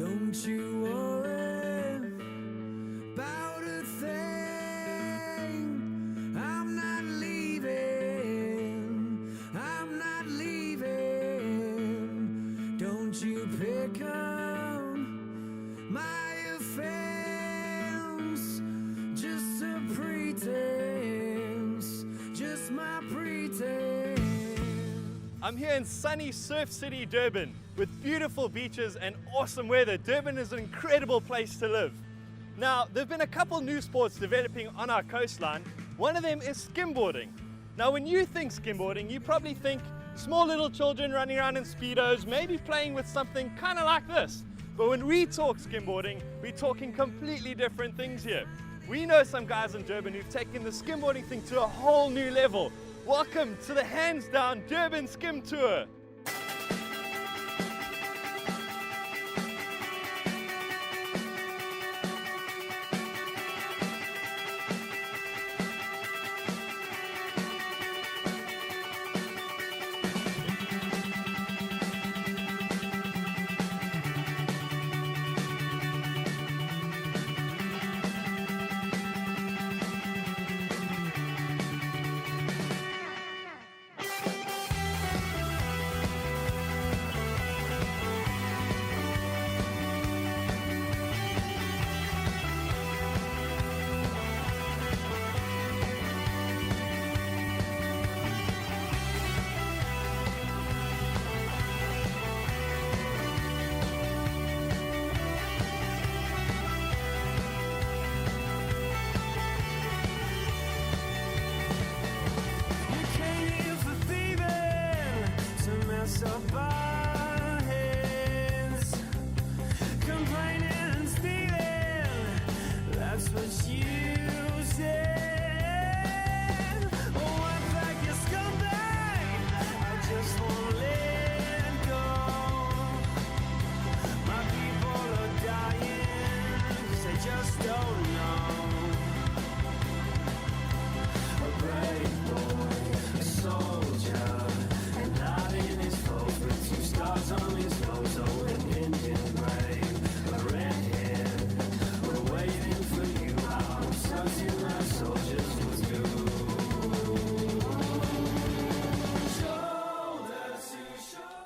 Don't you worry about a thing. I'm not leaving. I'm not leaving. Don't you pick on my offense. Just a pretense. Just my pretense. I'm here in sunny Surf City, Durban, with beautiful beaches and awesome weather. Durban is an incredible place to live. Now, there have been a couple new sports developing on our coastline. One of them is skimboarding. Now, when you think skimboarding, you probably think small little children running around in Speedos, maybe playing with something kind of like this. But when we talk skimboarding, we're talking completely different things here. We know some guys in Durban who've taken the skimboarding thing to a whole new level. Welcome to the Handsdown Durban Skim Tour. Up our hands, complaining and stealing, that's what you said. Oh, I'm like a scumbag, I just won't let go. My people are dying, 'cause they just don't know. A brave boy, a soldier, and not in his fold with 2 stars on his photo, an Indian brave, a redhead. We're waiting for you. I'm certain our soldiers will do.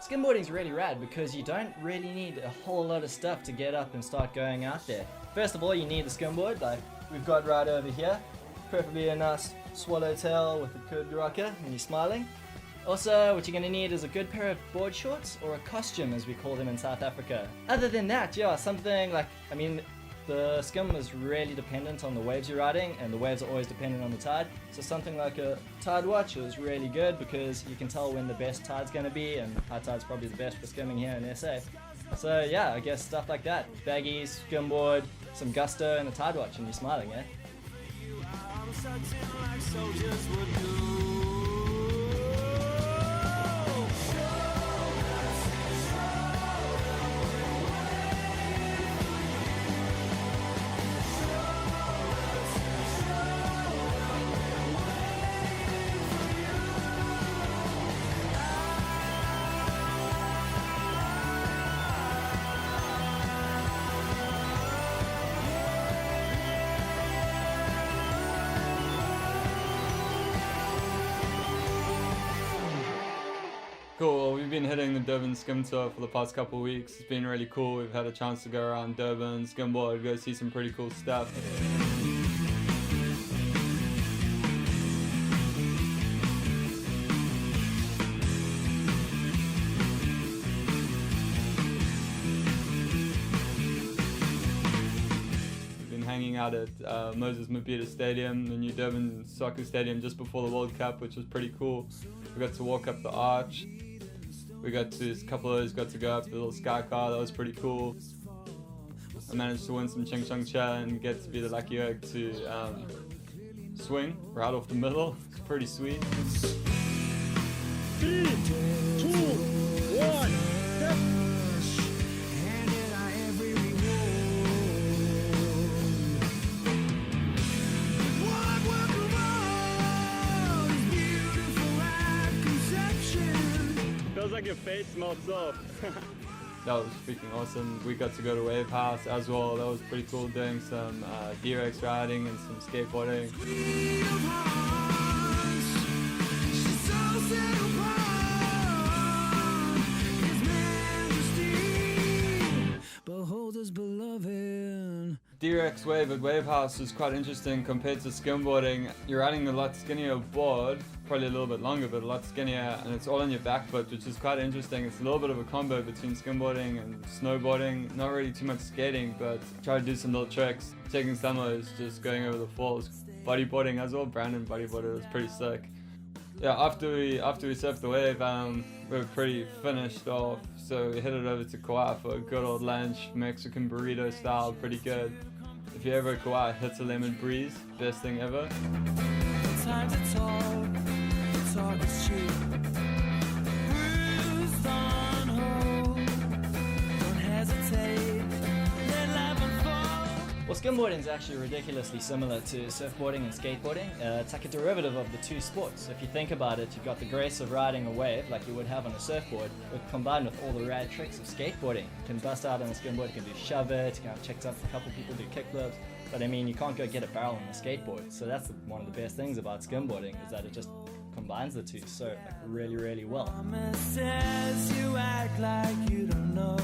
Skimboarding's really rad because you don't really need a whole lot of stuff to get up and start going out there. First of all, you need a skimboard like we've got right over here. Preferably a nice swallowtail with a good rocker and you're smiling. Also, what you're going to need is a good pair of board shorts, or a costume as we call them in South Africa. Other than that, yeah, something like, the skim is really dependent on the waves you're riding, and the waves are always dependent on the tide. So something like a tide watch is really good because you can tell when the best tide's going to be, and high tide's probably the best for skimming here in SA. So yeah, I guess stuff like that. Baggies, skimboard, some gusto, and a tide watch, and you're smiling, eh? I'm certain like soldiers would do. Cool, well, we've been hitting the Durban Skim Tour for the past couple of weeks. It's been really cool. We've had a chance to go around Durban, skimboard, go see some pretty cool stuff. We've been hanging out at Moses Mabhida Stadium, the new Durban soccer stadium just before the World Cup, which was pretty cool. We got to walk up the arch. A couple of us got to go up the little sky car, that was pretty cool. I managed to win some Ching Chong Cha and get to be the lucky egg to swing right off the middle. It's pretty sweet. 3, 2, 1, step. Feels like your face melts off. that was freaking awesome. We got to go to Wave House as well. That was pretty cool, doing some D-Rex riding and some skateboarding. D-Rex wave at Wave House is quite interesting compared to skimboarding. You're riding a lot skinnier board, probably a little bit longer, but a lot skinnier, and it's all on your back foot, which is quite interesting. It's a little bit of a combo between skimboarding and snowboarding. Not really too much skating, but try to do some little tricks. Taking summers, just going over the falls. Bodyboarding as well. Brandon bodyboarded, was pretty sick. Yeah, after we surfed the wave, we were pretty finished off, so we headed over to Kauai for a good old lunch, Mexican burrito style, pretty good. If you're ever at Kauai, hit a lemon breeze, best thing ever. Time to talk is cheap. Bruised on hold, don't hesitate, let life unfold. Well, skimboarding is actually ridiculously similar to surfboarding and skateboarding. It's like a derivative of the two sports. So if you think about it, you've got the grace of riding a wave like you would have on a surfboard, but combined with all the rad tricks of skateboarding. You can bust out on a skimboard, you can do shove it, you can have checks up, a couple people do kickflips, but I mean, you can't go get a barrel on a skateboard. So that's one of the best things about skimboarding, is that it just combines the two so like, really, really well. Promises you act like you don't know.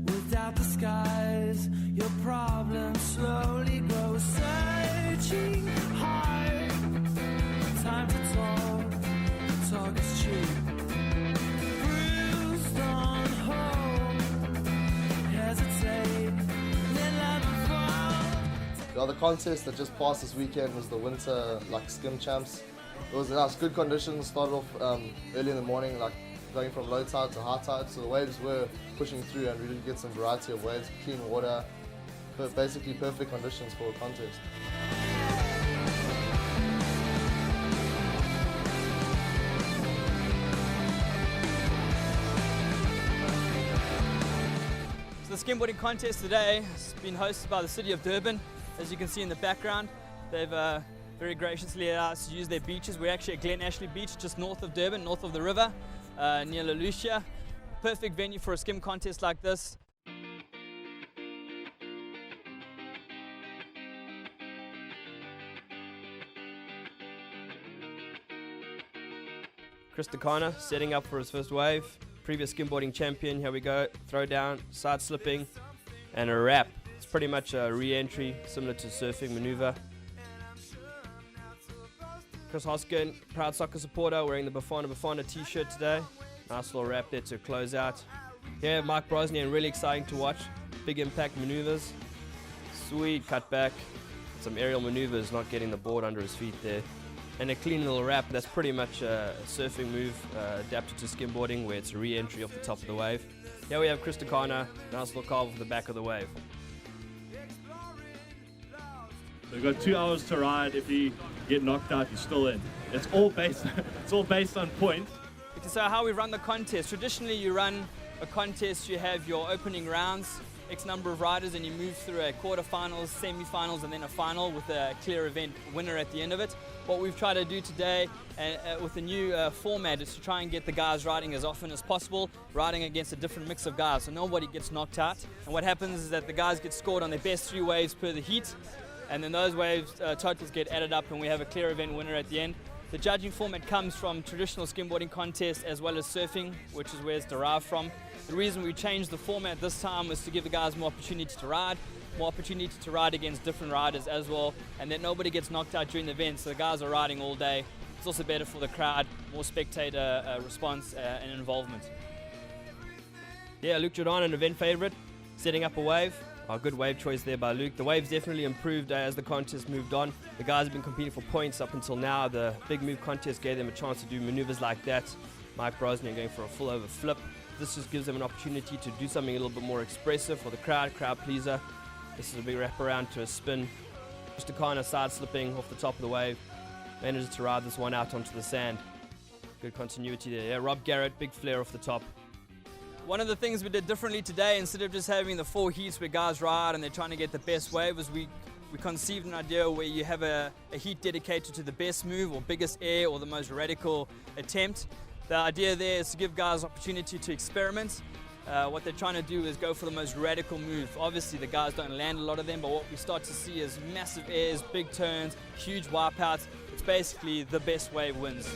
Without the skies, your problems slowly grow. Searching hard, time to talk is cheap. Bruised on hold, hesitate, let life unfold. The other contest that just passed this weekend was the winter skim champs. It was nice, good conditions. Started off early in the morning, going from low tide to high tide, so the waves were pushing through and we did get some variety of waves, clean water, but basically perfect conditions for a contest. So the skimboarding contest today has been hosted by the city of Durban. As you can see in the background, they've very graciously allowed us to use their beaches. We're actually at Glen Ashley Beach, just north of Durban, north of the river, near La Lucia. Perfect venue for a skim contest like this. Chris Takana setting up for his first wave. Previous skimboarding champion, here we go. Throw down, side slipping, and a wrap. It's pretty much a re-entry, similar to surfing maneuver. Chris Hoskin, proud soccer supporter, wearing the Bafana t-shirt today. Nice little wrap there to close out. Here, Mike Brosnian, really exciting to watch. Big impact maneuvers. Sweet cutback. Some aerial maneuvers, not getting the board under his feet there. And a clean little wrap. That's pretty much a surfing move adapted to skimboarding, where it's a re-entry off the top of the wave. Here we have Chris Takana, nice little carve off the back of the wave. We've got 2 hours to ride. If you get knocked out, you're still in. It's all based on points. So how we run the contest, traditionally you run a contest, you have your opening rounds, X number of riders, and you move through a quarterfinals, semi-finals, and then a final with a clear event winner at the end of it. What we've tried to do today with the new format is to try and get the guys riding as often as possible, riding against a different mix of guys, so nobody gets knocked out. And what happens is that the guys get scored on their best 3 waves per the heat, and then those waves totals get added up and we have a clear event winner at the end. The judging format comes from traditional skimboarding contests as well as surfing, which is where it's derived from. The reason we changed the format this time was to give the guys more opportunity to ride, more opportunity to ride against different riders as well, and that nobody gets knocked out during the event, so the guys are riding all day. It's also better for the crowd, more spectator response and involvement. Yeah, Luke Jordan, an event favourite, setting up a wave. A good wave choice there by Luke. The waves definitely improved as the contest moved on. The guys have been competing for points up until now. The big move contest gave them a chance to do maneuvers like that. Mike Brosnan going for a full over flip. This just gives them an opportunity to do something a little bit more expressive for the crowd pleaser. This is a big wraparound to a spin. Just a kind of side slipping off the top of the wave. Manages to ride this one out onto the sand. Good continuity there. Yeah, Rob Garrett, big flare off the top. One of the things we did differently today, instead of just having the 4 heats where guys ride and they're trying to get the best wave, was we conceived an idea where you have a heat dedicated to the best move or biggest air or the most radical attempt. The idea there is to give guys opportunity to experiment. What they're trying to do is go for the most radical move. Obviously the guys don't land a lot of them, but what we start to see is massive airs, big turns, huge wipeouts. It's basically the best wave wins.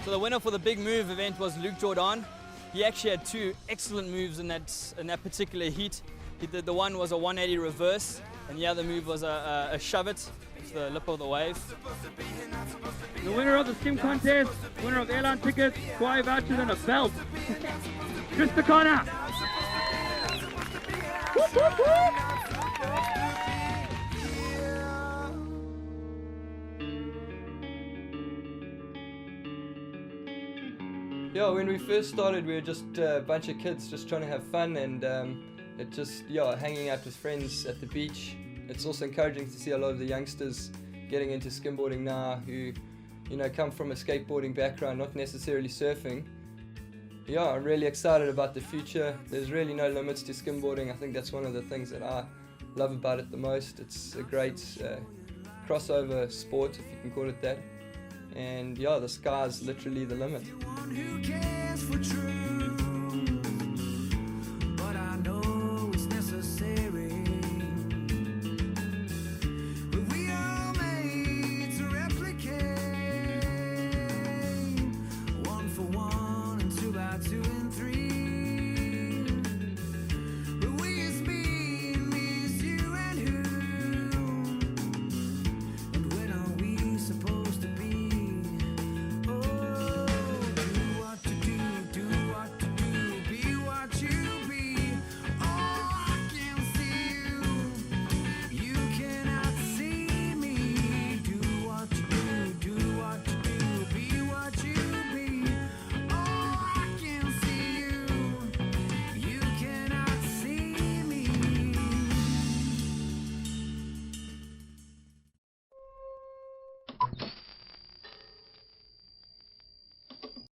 So the winner for the big move event was Luke Jordan. He actually had two excellent moves in that particular heat. He did, the one was a 180 reverse, and the other move was a shove it. It's the lip of the wave. The winner of the skim contest, winner of airline tickets, Kwai vouchers and a belt. Krista Connor. Whoop, whoop, whoop. Yeah, when we first started, we were just a bunch of kids just trying to have fun, and it just, hanging out with friends at the beach. It's also encouraging to see a lot of the youngsters getting into skimboarding now who, come from a skateboarding background, not necessarily surfing. Yeah, I'm really excited about the future. There's really no limits to skimboarding. I think that's one of the things that I love about it the most. It's a great crossover sport, if you can call it that. And the sky's literally the limit. Who cares for truth?